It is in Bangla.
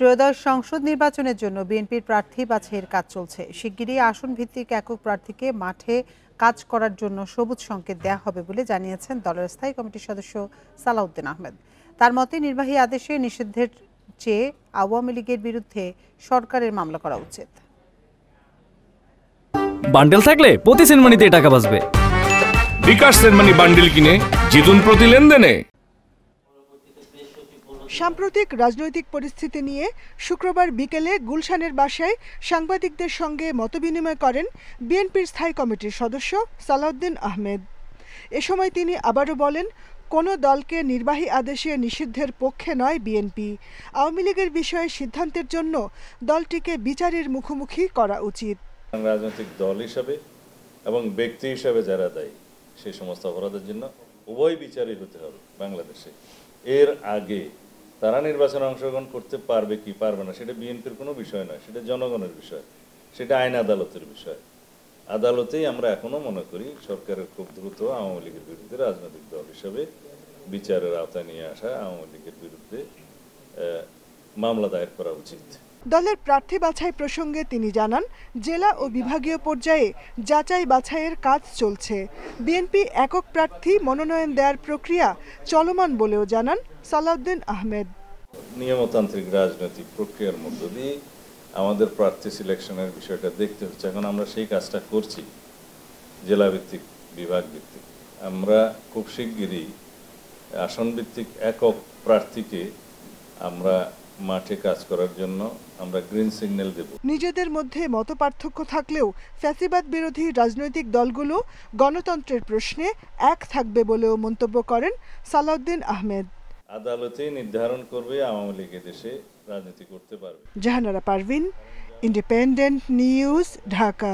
ত্রয়োদশ সংসদ নির্বাচনের জন্য বিএনপির প্রার্থী বাছাইয়ের কাজ চলছে। শিগগিরই আসন ভিত্তিক একক প্রার্থীকে মাঠে কাজ করার জন্য সবুজ সংকেত দেওয়া হবে বলে জানিয়েছেন দলের স্থায়ী কমিটির সদস্য সালাউদ্দিন আহমেদ। তার মতে নির্বাহী আদেশে নিষিদ্ধের চেয়ে আওয়ামী লীগের বিরুদ্ধে সরকারের মামলা করা উচিত। বান্ডেল থাকলে প্রতি সেনমানিতে টাকা বাঁচবে। বিকাশ সেনমানি বান্ডেল কিনে জিতুন প্রতি লেনদেনে। সাম্প্রতিক রাজনৈতিক পরিস্থিতি নিয়ে শুক্রবার বিকেলে গুলশানের বাসায় সাংবাদিকদের সঙ্গে মতবিনিময় করেন বিএনপির স্থায়ী কমিটির সদস্য সালাউদ্দিন আহমেদ। এ সময় তিনি আবারও বলেন, কোনো দলকে নির্বাহী আদেশে নিষিদ্ধের পক্ষে নয় বিএনপি। আওয়ামী লীগের বিষয়ে সিদ্ধান্তের জন্য দলটিকে বিচারের মুখোমুখি করা উচিত। রাজনৈতিক দল হিসাবে এবং ব্যক্তি হিসাবে যারা দায়ী সেই সমস্ত অপরাধের জন্য উভয় বিচারই হতে হবে বাংলাদেশে। এর আগে তারা নির্বাচনে অংশগ্রহণ করতে পারবে কি পারবে না সেটা বিএনপির কোনো বিষয় নয়, সেটা জনগণের বিষয়, সেটা আইন আদালতের বিষয়। আদালতেই আমরা এখনো মনে করি সরকারের খুব দ্রুত আওয়ামী লীগের বিরুদ্ধে রাজনৈতিক দল হিসেবে বিচারের আওতায় নিয়ে আসা আওয়ামী লীগের বিরুদ্ধে মামলা দায়ের করা উচিত। দলের প্রার্থী বাছাই প্রসঙ্গে তিনি জানান, জেলা ও বিভাগীয় পর্যায়ে যাচাই বাছাইয়ের কাজ চলছে। বিএনপি একক প্রার্থী মনোনয়ন দেওয়ার প্রক্রিয়া চলমান বলেও জানান সালাউদ্দিন আহমেদ। নিয়মতান্ত্রিক রাজনৈতিক প্রক্রিয়ার মধ্য দিয়ে আমাদের প্রার্থী সিলেকশনের বিষয়টা দেখতে হচ্ছে। এখন আমরা সেই কাজটা করছি জেলা ভিত্তিক, বিভাগ ভিত্তিক। আমরা খুব শিগগিরই আসন ভিত্তিক একক প্রার্থীকে আমরা মাঠে কাজ করার জন্য আমরা গ্রিন সিগন্যাল দেব। নিজেদের মধ্যে মতপার্থক্য থাকলেও ফ্যাসিবাদ বিরোধী রাজনৈতিক দলগুলো গণতন্ত্রের প্রশ্নে এক থাকবে বলেও মন্তব্য করেন সালাউদ্দিন আহমেদ। আদালতেই নির্ধারণ করবে আওয়ামী লীগ দেশে রাজনীতি করতে পারবে। Jahanara Parvin, independent news, Dhaka.